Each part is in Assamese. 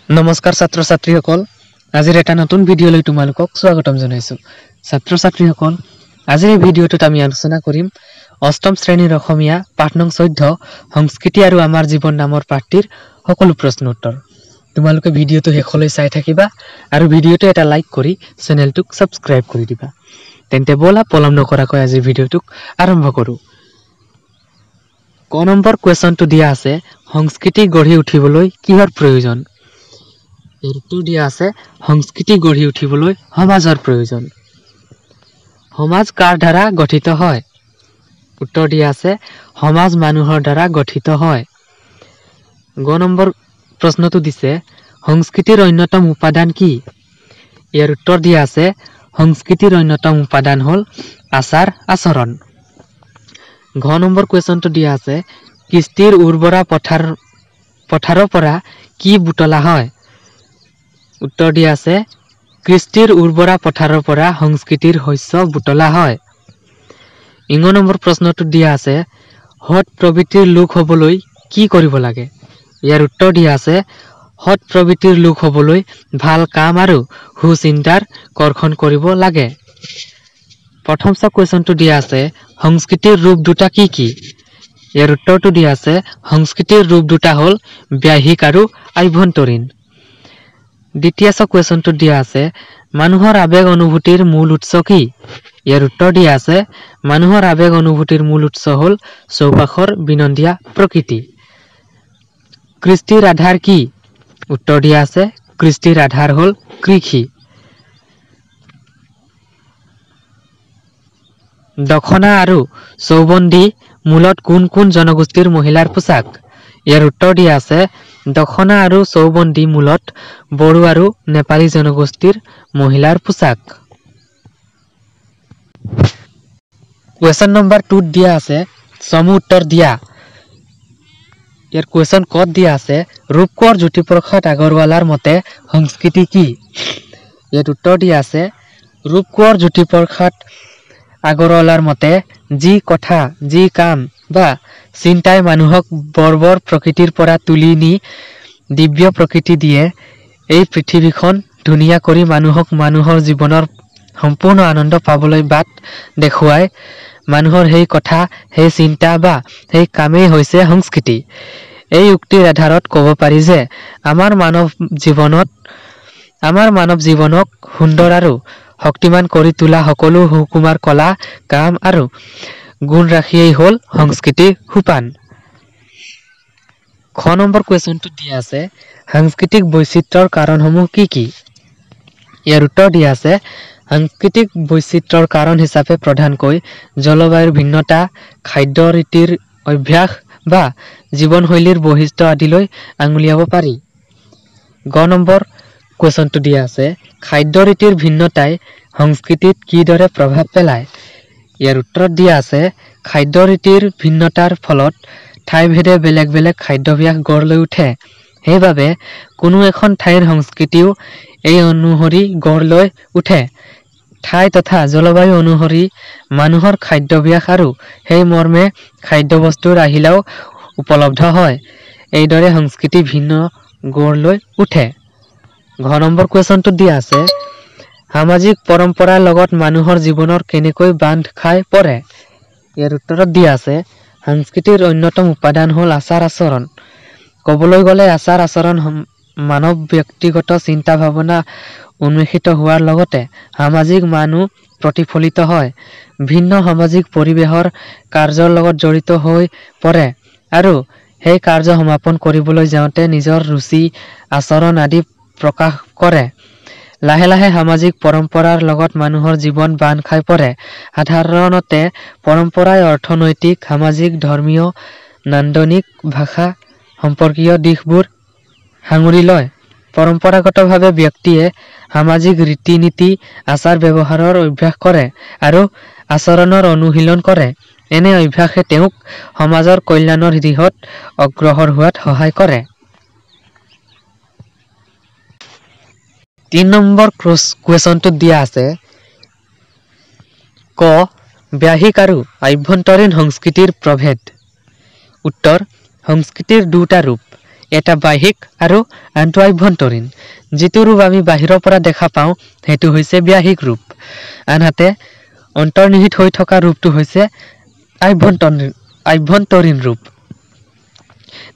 নমস্কাৰ ছাত্ৰ ছাত্ৰীসকল আজিৰ এটা নতুন ভিডিঅ'লৈ তোমালোকক স্বাগতম জনাইছো ছাত্ৰ ছাত্ৰীসকল আজিৰ এই ভিডিঅ'টোত আমি আলোচনা কৰিম অষ্টম শ্ৰেণীৰ অসমীয়া পাঠ নং 14 সংস্কৃতি আৰু আমাৰ জীৱন নামৰ পাঠটিৰ সকলো প্ৰশ্ন উত্তৰ তোমালোকে ভিডিঅ'টো শেষলৈ চাই থাকিবা আৰু ভিডিঅ'টো এটা লাইক কৰি চেনেলটোক সাবস্ক্ৰাইব কৰি দিবা তেন্তে বলা পলম নকৰাকৈ আজি ভিডিঅ'টোক আৰম্ভ কৰো ক নম্বৰ কোৱেশ্চনটো দিয়া আছে সংস্কৃতি গঢ়ি উঠিবলৈ কিহৰ প্ৰয়োজন উত্তৰ দিয়া আছে সংস্কৃতি গঢ়ি উঠিবলৈ সমাজৰ প্ৰয়োজন সমাজ কাৰ দ্বাৰা গঠিত হয় উত্তৰ দিয়া আছে সমাজ মানুহৰ দ্বাৰা গঠিত হয় গ নম্বৰ প্ৰশ্নটো দিছে সংস্কৃতিৰ অন্যতম উপাদান কি ইয়াৰ উত্তৰ দিয়া আছে সংস্কৃতিৰ অন্যতম উপাদান হ'ল আচাৰ আচৰণ ঘ নম্বৰ কোৱেশ্চনটো দিয়া আছে কৃষ্টিৰ উৰ্বৰা পথাৰৰ পৰা কি বুটলা হয় উত্তৰ দিয়া আছে কৃষ্টিৰ উৰ্বৰা পথাৰৰ পৰা সংস্কৃতিৰ শস্য বুটলা হয় ইং নম্বৰ প্ৰশ্নটো দিয়া আছে সৎ প্ৰবৃত্তিৰ লোক হ'বলৈ কি কৰিব লাগে ইয়াৰ উত্তৰ দিয়া আছে সৎ প্ৰবৃত্তিৰ লোক হ'বলৈ ভাল কাম আৰু সুচিন্তাৰ কৰ্ষণ কৰিব লাগে প্ৰথম কোৱেশ্চনটো দিয়া আছে সংস্কৃতিৰ ৰূপ দুটা কি কি ইয়াৰ উত্তৰটো দিয়া আছে সংস্কৃতিৰ ৰূপ দুটা হ'ল বাহ্যিক আৰু আভ্যন্তৰীণ দ্বিতীয় কোৱেশ্চনটো দিয়া আছে মানুহৰ আবেগ অনুভূতিৰ মূল উৎস কি ইয়াৰ উত্তৰ দিয়া আছে মানুহৰ আবেগ অনুভূতিৰ মূল উৎস হ'ল চৌপাশৰ বিনন্দীয়া প্ৰকৃতি কৃষ্টিৰ আধাৰ কি উত্তৰ দিয়া আছে কৃষ্টিৰ আধাৰ হ'ল কৃষি দখনা আৰু চৌবন্দী মূলত কোন কোন জনগোষ্ঠীৰ মহিলাৰ পোছাক ইয়াৰ উত্তৰ দিয়া আছে দখনা আৰু চৌবন্দী মূলত বড়ো আৰু নেপালী জনগোষ্ঠীৰ মহিলাৰ পোছাক কোৱেশ্চন নম্বৰ 2 দিয়া আছে চমু উত্তৰ দিয়া ইয়াৰ কোৱেশ্চন কত দিয়া আছে ৰূপকোঁৱৰ জ্যোতিপ্ৰসাদ আগৰৱালাৰ মতে সংস্কৃতি কি ইয়াত উত্তৰ দিয়া আছে ৰূপকোঁৱৰ জ্যোতিপ্ৰসাদ আগৰৱালাৰ মতে যি কথা যি কাম বা চিন্তাই মানুহক বৰ্বৰ প্ৰকৃতিৰ পৰা তুলি নি দিব্য প্ৰকৃতি দিয়ে এই পৃথিৱীখন ধুনীয়া কৰি মানুহক মানুহৰ জীৱনৰ সম্পূৰ্ণ আনন্দ পাবলৈ বাট দেখুৱাই মানুহৰ সেই কথা সেই চিন্তা বা সেই কামেই হৈছে সংস্কৃতি এই উক্তিৰ আধাৰত ক'ব পাৰি যে আমাৰ মানৱ জীৱনক সুন্দৰ আৰু শক্তিমান কৰি তোলা সকলো সুকুমাৰ কলা কাম আৰু গুণ ৰাখিয়েই হ'ল সংস্কৃতিৰ সোপান খ নম্বৰ কোৱেশ্চনটো দিয়া আছে সাংস্কৃতিক বৈচিত্ৰ্যৰ কাৰণসমূহ কি কি ইয়াৰ উত্তৰ দিয়া আছে সাংস্কৃতিক বৈচিত্ৰ্যৰ কাৰণ হিচাপে প্ৰধানকৈ জলবায়ুৰ ভিন্নতা খাদ্য ৰীতিৰ অভ্যাস বা জীৱনশৈলীৰ বৈশিষ্ট্য আদিলৈ আঙুলিয়াব পাৰি গ নম্বৰ কোৱেশ্চনটো দিয়া আছে খাদ্য ৰীতিৰ ভিন্নতাই সংস্কৃতিত কিদৰে প্ৰভাৱ পেলায় ইয়াৰ উত্তৰত দিয়া আছে খাদ্য ৰীতিৰ ভিন্নতাৰ ফলত ঠাইভেদে বেলেগ বেলেগ খাদ্যাভ্যাস গঢ় লৈ উঠে সেইবাবে কোনো এখন ঠাইৰ সংস্কৃতিও এই অনুসৰি গঢ় লৈ উঠে ঠাই তথা জলবায়ু অনুসৰি মানুহৰ খাদ্যাভ্যাস আৰু সেই মৰ্মে খাদ্যবস্তুৰ আহিলাও উপলব্ধ হয় এইদৰে সংস্কৃতি ভিন্ন গঢ় লৈ উঠে ঘ নম্বৰ কোৱেশ্চনটো দিয়া আছে সামাজিক পৰম্পৰাৰ লগত মানুহৰ জীৱনৰ কেনেকৈ বান্ধ খাই পৰে ইয়াৰ উত্তৰত দিয়া আছে সংস্কৃতিৰ অন্যতম উপাদান হ'ল আচাৰ আচৰণ ক'বলৈ গ'লে আচাৰ আচৰণ মানৱ ব্যক্তিগত চিন্তা ভাৱনা উন্মেষিত হোৱাৰ লগতে সামাজিক মানুহ প্ৰতিফলিত হয় ভিন্ন সামাজিক পৰিৱেশৰ কাৰ্যৰ লগত জড়িত হৈ পৰে আৰু সেই কাৰ্য সমাপন কৰিবলৈ যাওঁতে নিজৰ ৰুচি আচৰণ আদি প্ৰকাশ কৰে লাহে লাহে সামাজিক পৰম্পৰাৰ লগত মানুহৰ জীৱন বান্ধ খাই পৰে সাধাৰণতে পৰম্পৰাই অৰ্থনৈতিক সামাজিক ধৰ্মীয় নান্দনিক ভাষা সম্পৰ্কীয় দিশবোৰ সাঙুৰি লয় পৰম্পৰাগতভাৱে ব্যক্তিয়ে সামাজিক ৰীতি নীতি আচাৰ ব্যৱহাৰৰ অভ্যাস কৰে আৰু আচৰণৰ অনুশীলন কৰে এনে অভ্যাসে তেওঁক সমাজৰ কল্যাণৰ দিশত অগ্ৰসৰ হোৱাত সহায় কৰে 3 নম্বৰ কোৱেশ্চনটো দিয়া আছে ক বাহ্যিক আৰু আভ্যন্তৰীণ সংস্কৃতিৰ প্ৰভেদ উত্তৰ সংস্কৃতিৰ দুটা ৰূপ এটা বাহ্যিক আৰু আনটো আভ্যন্তৰীণ যিটো ৰূপ আমি বাহিৰৰ পৰা দেখা পাওঁ সেইটো হৈছে বাহ্যিক ৰূপ আনহাতে অন্তৰ্নিহিত হৈ থকা ৰূপটো হৈছে আভ্যন্তৰীণ ৰূপ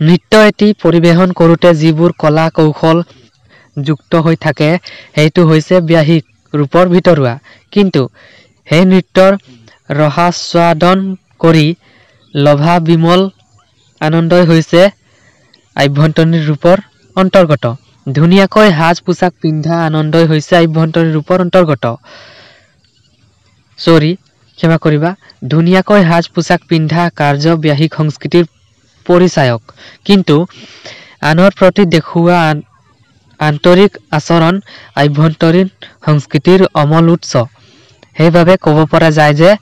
নৃত্য এটি পৰিবেশন কৰোঁতে যিবোৰ কলা কৌশল যুক্ত হৈ থাকে সেইটো হৈছে বাহ্যিক ৰূপৰ ভিতৰুৱা কিন্তু সেই নৃত্যৰ ৰসাস্বাদন কৰি লভা বিমল আনন্দই হৈছে আভ্যন্তৰীণ ৰূপৰ অন্তৰ্গত ধুনীয়াকৈ সাজ পোছাক পিন্ধা আনন্দই হৈছে আভ্যন্তৰীণ ৰূপৰ অন্তৰ্গত ক্ষমা কৰিবা ধুনীয়াকৈ সাজ পোছাক পিন্ধা কাৰ্য বাহ্যিক সংস্কৃতিৰ পৰিচায়ক কিন্তু আনৰ প্ৰতি দেখুওৱা আন্তৰিক আচৰণ আভ্যন্তৰীণ সংস্কৃতিৰ অমল উৎস সেইবাবে ক'ব পৰা যায় যে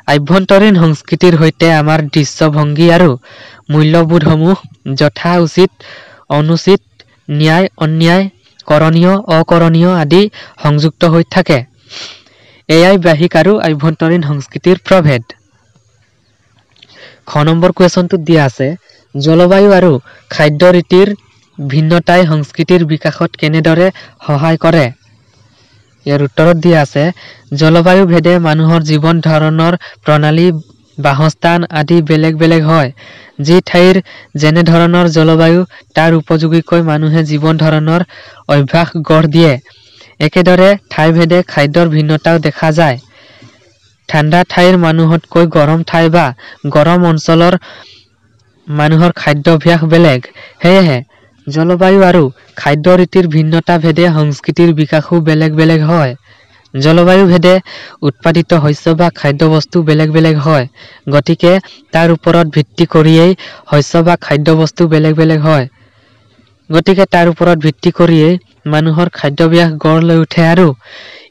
আভ্যন্তৰীণ সংস্কৃতিৰ সৈতে আমাৰ দৃশ্যভংগী আৰু মূল্যবোধসমূহ যথা উচিত অনুচিত ন্যায় অন্যায় কৰণীয় অকৰণীয় আদি সংযুক্ত হৈ থাকে এয়াই বাহ্যিক আৰু আভ্যন্তৰীণ সংস্কৃতিৰ প্ৰভেদ খ নম্বৰ কুৱেশ্যনটোত দিয়া আছে জলবায়ু আৰু খাদ্য ৰীতিৰ ভিন্নতাই সংস্কৃতিৰ বিকাশত কেনেদৰে সহায় কৰে ইয়াৰ উত্তৰত দিয়া আছে জলবায়ু ভেদে মানুহৰ জীৱন ধাৰণৰ প্ৰণালী বাসস্থান আদি বেলেগ বেলেগ হয় যি ঠাইৰ যেনে ধৰণৰ জলবায়ু তাৰ উপযোগীকৈ মানুহে জীৱন ধাৰণৰ অভ্যাস গঢ় দিয়ে একেদৰে ঠাইভেদে খাদ্যৰ ভিন্নতাও দেখা যায় ঠাণ্ডা ঠাইৰ মানুহতকৈ গৰম ঠাই বা গৰম অঞ্চলৰ মানুহৰ খাদ্যাভ্যাস বেলেগ সেয়েহে জলবায়ু আৰু খাদ্য ৰীতিৰ ভিন্নতা ভেদে সংস্কৃতিৰ বিকাশও বেলেগ বেলেগ হয় জলবায়ু ভেদে উৎপাদিত শস্য বা খাদ্যবস্তু বেলেগ বেলেগ হয় গতিকে তাৰ ওপৰত ভিত্তি কৰিয়েই শস্য বা খাদ্যবস্তু বেলেগ বেলেগ হয় গতিকে তাৰ ওপৰত ভিত্তি কৰিয়েই মানুহৰ খাদ্যাভ্যাস গঢ় লৈ উঠে আৰু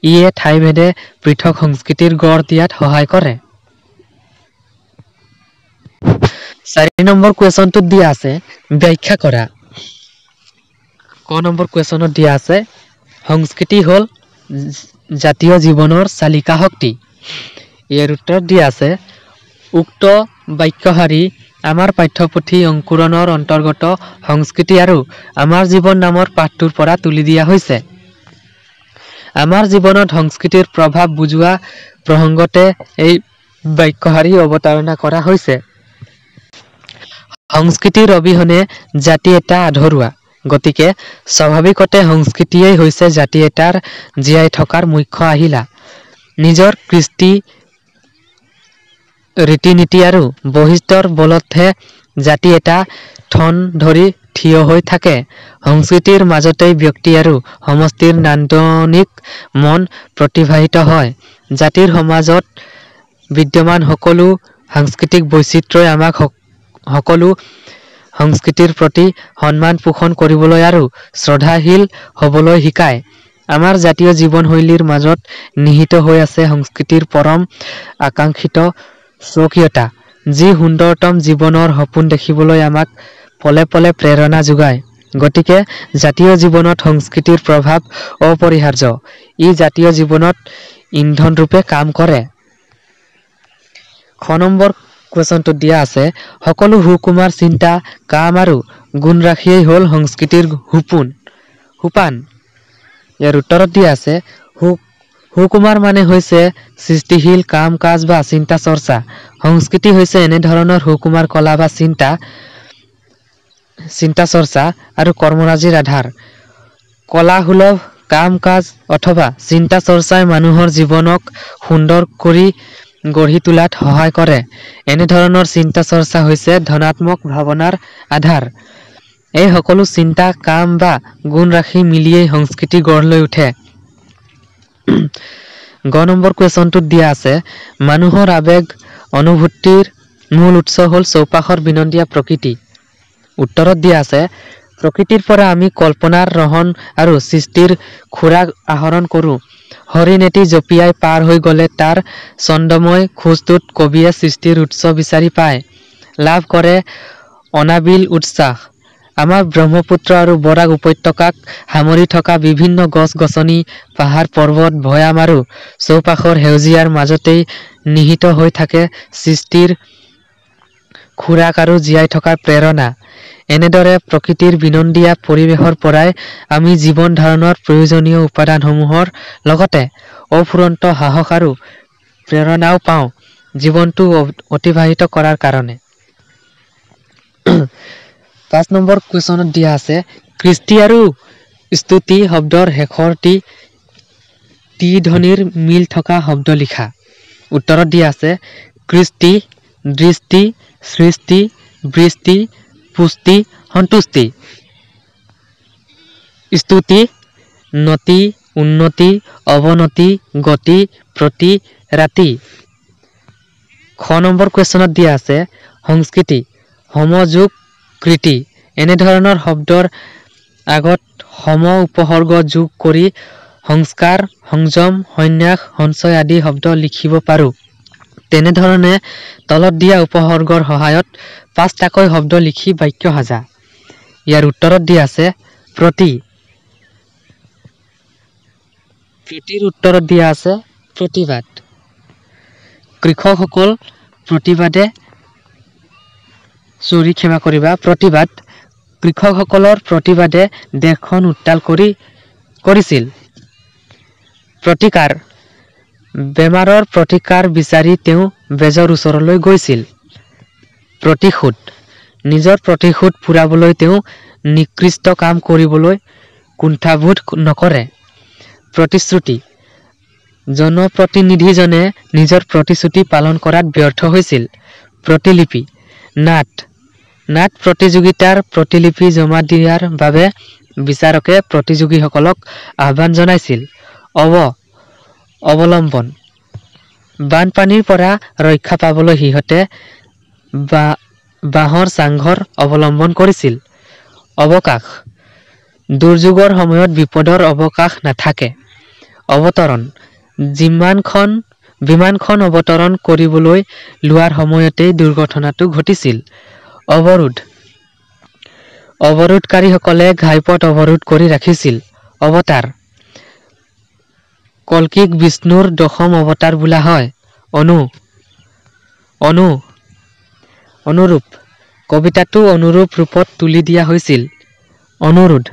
ইয়ে ঠাইভেদে পৃথক সংস্কৃতিৰ গঢ় দিয়াত সহায় কৰে 4 নম্বৰ কুৱেশ্যনটোত দিয়া আছে ব্যাখ্যা কৰা ক নম্বৰ কুৱেশ্যনত দিয়া আছে সংস্কৃতি হ'ল জাতীয় জীৱনৰ চালিকা শক্তি ইয়াৰ উত্তৰ দিয়া আছে উক্ত বাক্যশাৰী আমাৰ পাঠ্যপুথি অংকুৰণৰ অন্তৰ্গত সংস্কৃতি আৰু আমাৰ জীৱন নামৰ পাঠটোৰ পৰা তুলি দিয়া হৈছে আমাৰ জীৱনত সংস্কৃতিৰ প্ৰভাৱ বুজোৱা প্ৰসংগতে এই বাক্যশাৰী অৱতাৰণা কৰা হৈছে সংস্কৃতিৰ অবিহনে জাতি এটা আধৰুৱা গতিকে স্বাভাৱিকতে সংস্কৃতিয়েই হৈছে জাতি এটাৰ জীয়াই থকাৰ মুখ্য আহিলা নিজৰ কৃষ্টি ৰীতি নীতি আৰু বৈশিষ্ট্যৰ বলতহে জাতি এটা ঠন ধৰি থিয় হৈ থাকে সংস্কৃতিৰ মাজতেই ব্যক্তি আৰু সমষ্টিৰ নান্দনিক মন প্ৰতিভাহিত হয় জাতিৰ সমাজত বিদ্যমান সকলো সাংস্কৃতিক বৈচিত্ৰ্যই আমাক সকলো সংস্কৃতিৰ প্ৰতি সন্মান পোষণ কৰিবলৈ আৰু শ্ৰদ্ধাশীল হ'বলৈ শিকায় আমাৰ জাতীয় জীৱনশৈলীৰ মাজত নিহিত হৈ আছে সংস্কৃতিৰ পৰম আকাংক্ষিত স্বকীয়তা যি সুন্দৰতম জীৱনৰ সপোন দেখিবলৈ আমাক পলে পলে প্ৰেৰণা যোগায় গতিকে জাতীয় জীৱনত সংস্কৃতিৰ প্ৰভাৱ অপৰিহাৰ্য ই জাতীয় জীৱনত ইন্ধন ৰূপে কাম কৰে খ নম্বৰ কুৱেশ্যনটোত দিয়া আছে সকলো সুকুমাৰ চিন্তা কাম আৰু গুণ ৰাখিয়েই হ'ল সংস্কৃতিৰ সোপান ইয়াৰ উত্তৰত দিয়া আছে সুকুমাৰ মানে হৈছে সৃষ্টিশীল কাম কাজ বা চিন্তা চৰ্চা সংস্কৃতি হৈছে এনে ধৰণৰ সুকুমাৰ কলা বা চিন্তা চৰ্চা আৰু কৰ্মৰাজিৰ আধাৰ কলাসুলভ কাম কাজ অথবা চিন্তা চৰ্চাই মানুহৰ জীৱনক সুন্দৰ কৰি গঢ়ি তোলাত সহায় কৰে এনে ধৰণৰ চিন্তা চৰ্চা হৈছে ধনাত্মক ভাৱনাৰ আধাৰ এই সকলো চিন্তা কাম বা গুণ ৰাখি মিলিয়েই সংস্কৃতি গঢ় লৈ উঠে গ নম্বৰ কুৱেশ্যনটোত দিয়া আছে মানুহৰ আবেগ অনুভূতিৰ মূল উৎস হ'ল চৌপাশৰ বিনন্দীয়া প্ৰকৃতি উত্তৰত দিয়া আছে প্ৰকৃতিৰ পৰা আমি কল্পনাৰ ৰহন আৰু সৃষ্টিৰ খোৰাক আহৰণ কৰোঁ হৰিণ এটি জঁপিয়াই পাৰ হৈ গ'লে তাৰ ছন্দময় খোজটোত কবিয়ে সৃষ্টিৰ উৎস বিচাৰি পায় লাভ কৰে অনাবিল উৎসাহ আমাৰ ব্ৰহ্মপুত্ৰ আৰু বৰাক উপত্যকাক সামৰি থকা বিভিন্ন গছ গছনি পাহাৰ পৰ্বত ভৈয়াম আৰু চৌপাশৰ সেউজীয়াৰ মাজতেই নিহিত হৈ থাকে সৃষ্টিৰ খোৰাক আৰু জীয়াই থকাৰ প্ৰেৰণা এনেদৰে প্ৰকৃতিৰ বিনন্দীয়া পৰিৱেশৰ পৰাই আমি জীৱন ধাৰণৰ প্ৰয়োজনীয় উপাদানসমূহৰ লগতে অফুৰন্ত সাহস আৰু প্ৰেৰণাও পাওঁ জীৱনটো অতিবাহিত কৰাৰ কাৰণে। 5 নম্বৰ কুৱেশ্যনত দিয়া আছে কৃষ্টি আৰু স্তুতি শব্দৰ শেষৰ টি ধ্বনিৰ মিল থকা শব্দ লিখা। উত্তৰত দিয়া আছে কৃষ্টি, দৃষ্টি, সৃষ্টি, বৃষ্টি, পুষ্টি, সন্তুষ্টি। স্তুতি, নতি, উন্নতি, অৱনতি, গতি, প্ৰতি, ৰাতি। 6 নম্বৰ কুৱেশ্যনত দিয়া আছে সংস্কৃতি, সমযোগ, কৃতি। এনেধৰণৰ শব্দৰ আগত সম উপসৰ্গ যোগ কৰি সংস্কাৰ, সংযম, সন্ন্যাস, সঞ্চয় আদি শব্দ লিখিব পাৰোঁ। তেনেধৰণে তলত দিয়া উপসৰ্গৰ সহায়ত 5টাকৈ শব্দ লিখি বাক্য সাজা। ইয়াৰ উত্তৰত দিয়া আছে প্ৰতি। প্ৰতিৰ উত্তৰত দিয়া আছে প্ৰতিবাদ। কৃষকসকল প্ৰতিবাদ কৃষকসকলৰ প্ৰতিবাদে দেশখন উত্তাল কৰিছিল। প্ৰতিকাৰ, বেমাৰৰ প্ৰতিকাৰ বিচাৰি তেওঁ বেজৰ ওচৰলৈ গৈছিল। প্ৰতিশোধ, নিজৰ প্ৰতিশোধ পূৰাবলৈ তেওঁ নিকৃষ্ট কাম কৰিবলৈ কুণ্ঠাবোধ নকৰে। প্ৰতিশ্ৰুতি, জনপ্ৰতিনিধিজনে নিজৰ প্ৰতিশ্ৰুতি পালন কৰাত ব্যৰ্থ হৈছিল। প্ৰতিলিপি, নাট প্ৰতিযোগিতাৰ প্ৰতিলিপি জমা দিয়াৰ বাবে বিচাৰকে প্ৰতিযোগীসকলক আহ্বান জনাইছিল। অৱলম্বন, বানপানীৰ পৰা ৰক্ষা পাবলৈ সিহঁতে বাঁহৰ চাংঘৰ অৱলম্বন কৰিছিল। অৱকাশ, দুৰ্যোগৰ সময়ত বিপদৰ অৱকাশ নাথাকে। অৱতৰণ, বিমানখন অৱতৰণ কৰিবলৈ লোৱাৰ সময়তেই দুৰ্ঘটনাটো ঘটিছিল। অৱৰোধ, অৱৰোধকাৰীসকলে ঘাইপথ অৱৰোধ কৰি ৰাখিছিল। অৱতাৰ, কল্কিক বিষ্ণুৰ দশম অৱতাৰ বোলা হয়। অনুৰূপ, কবিতাটো অনুৰূপ ৰূপত তুলি দিয়া হৈছিল। অনুৰোধ,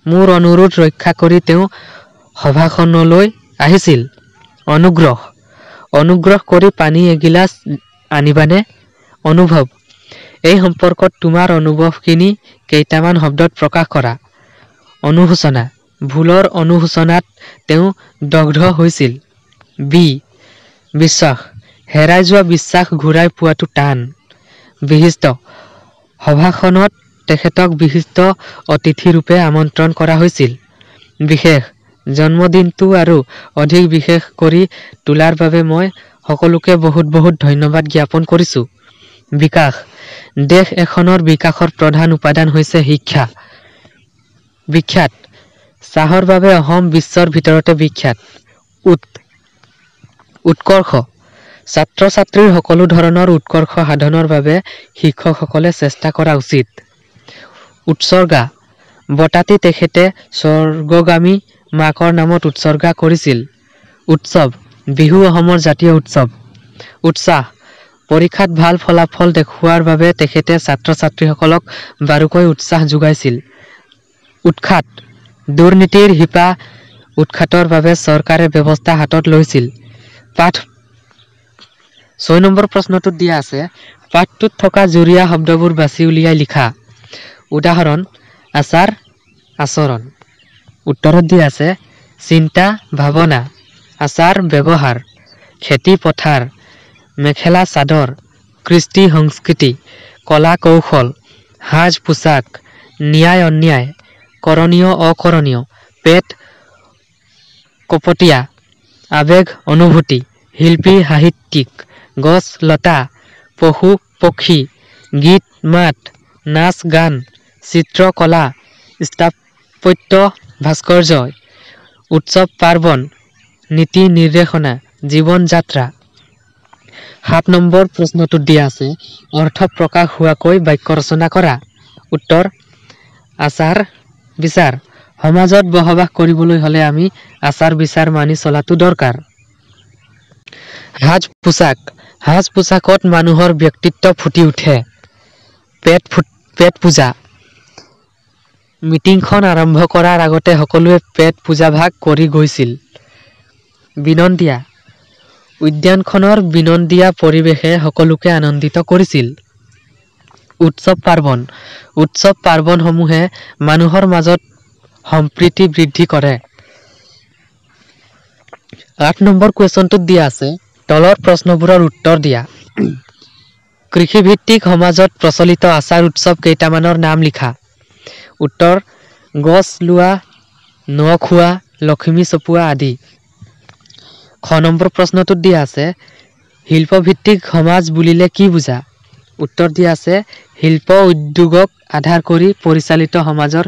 মোৰ অনুৰোধ ৰক্ষা কৰি তেওঁ সভাখনলৈ আহিছিল। অনুগ্ৰহ কৰি পানী এগিলাচ আনিবানে? অনুভৱ, এই সম্পৰ্কত তোমাৰ অনুভৱখিনি কেইটামান শব্দত প্ৰকাশ কৰা। অনুশোচনা, ভুলৰ অনুশোচনাত তেওঁ দগ্ধ হৈছিল। বিশ্বাস, হেৰাই যোৱা বিশ্বাস ঘূৰাই পোৱাটো টান। বিশিষ্ট, সভাখনত তেখেতক বিশিষ্ট অতিথিৰূপে আমন্ত্ৰণ কৰা হৈছিল। বিশেষ, জন্মদিনটো আৰু অধিক বিশেষ কৰি তোলাৰ বাবে মই সকলোকে বহুত ধন্যবাদ জ্ঞাপন কৰিছোঁ। বিকাশ, দেশ এখনৰ বিকাশৰ প্ৰধান উপাদান হৈছে শিক্ষা। বিখ্যাত, চাহৰ বাবে অসম বিশ্বৰ ভিতৰতে বিখ্যাত। উৎকৰ্ষ, ছাত্ৰ ছাত্ৰীৰ সকলো ধৰণৰ উৎকৰ্ষ সাধনৰ বাবে শিক্ষকসকলে চেষ্টা কৰা উচিত। উৎসৰ্গা, বঁটাটি তেখেতে স্বৰ্গগামী মাকৰ নামত উৎসৰ্গা কৰিছিল। উৎসৱ, বিহু অসমৰ জাতীয় উৎসৱ। উৎসাহ, পৰীক্ষাত ভাল ফলাফল দেখুওৱাৰ বাবে তেখেতে ছাত্ৰ ছাত্ৰীসকলক বাৰুকৈ উৎসাহ যোগাইছিল। উৎখাত, দুৰ্নীতিৰ শিপা উৎখাতৰ বাবে চৰকাৰে ব্যৱস্থা হাতত লৈছিল। পাঠ 6 নম্বৰ প্ৰশ্নটোত দিয়া আছে পাঠটোত থকা জুৰীয়া শব্দবোৰ বাছি উলিয়াই লিখা। উদাহৰণ, আচাৰ, আচৰণ। উত্তৰত দিয়া আছে চিন্তা, ভাৱনা, আচাৰ, ব্যৱহাৰ, খেতি পথাৰ, মেখেলা চাদৰ, কৃষ্টি সংস্কৃতি, কলা কৌশল, সাজ পোছাক, ন্যায় অন্যায়, কৰণীয় অকৰণীয়, পেট কপটীয়া, আবেগ অনুভূতি, শিল্পী সাহিত্যিক, গছ লতা, পশু পক্ষী, গীত মাত, নাচ গান, চিত্ৰ কলা, স্থাপত্য ভাস্কৰ্য, উৎসৱ পাৰ্বণ, নীতি নিৰ্দেশনা, জীৱন যাত্ৰা। 7 নম্বৰ প্ৰশ্নটোত দিয়া আছে অৰ্থ প্ৰকাশ হোৱাকৈ বাক্য ৰচনা কৰা। উত্তৰ, আচাৰ বিচাৰ, সমাজত বসবাস কৰিবলৈ হলে আমি আচাৰ বিচাৰ মানি চলাটো দৰকাৰ। সাজ পোছাকত মানুহৰ ব্যক্তিত্ব ফুটি উঠে। পেট পূজা, মিটিংখন আৰম্ভ কৰাৰ আগতে সকলোৱে পেট পূজা ভাগ কৰি গৈছিল বিনন্দিয়া উদ্যানখনৰ বিনন্দিয়া পৰিৱেশে সকলোকে আনন্দিত কৰিছিল উৎসৱ পাৰ্বণসমূহে মানুহৰ মাজত সম্প্ৰীতি বৃদ্ধি কৰে 8 নম্বৰ কুৱেশ্যনটোত দিয়া আছে তলৰ প্ৰশ্নবোৰৰ উত্তৰ দিয়া কৃষিভিত্তিক সমাজত প্ৰচলিত আচাৰ উৎসৱ কেইটামানৰ নাম লিখা উত্তৰ গছ লোৱা ন খোৱা লক্ষ্মী চপোৱা আদি খ নম্বৰ প্ৰশ্নটোত দিয়া আছে শিল্পভিত্তিক সমাজ বুলিলে কি বুজা উত্তৰ দিয়া আছে শিল্প উদ্যোগক আধাৰ কৰি পৰিচালিত সমাজৰ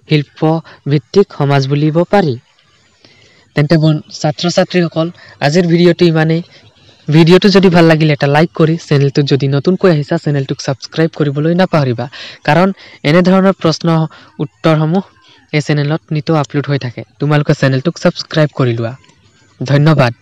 শিল্পভিত্তিক সমাজ বুলিব পাৰি তেন্তে ছাত্ৰ ছাত্ৰীসকল আজিৰ ভিডিঅ'টো ইমানেই ভিডিঅ'টো যদি ভাল লাগিলে এটা লাইক কৰি চেনেলটো যদি নতুনকৈ আহিছা চেনেলটোক সাবস্ক্ৰাইব কৰিবলৈ নাপাহৰিবা কাৰণ এনে ধৰণৰ প্ৰশ্ন উত্তৰসমূহ এই চেনেলত নিতৌ আপলোড হৈ থাকে তোমালোকে চেনেলটোক সাবস্ক্ৰাইব কৰি লোৱা ধন্যবাদ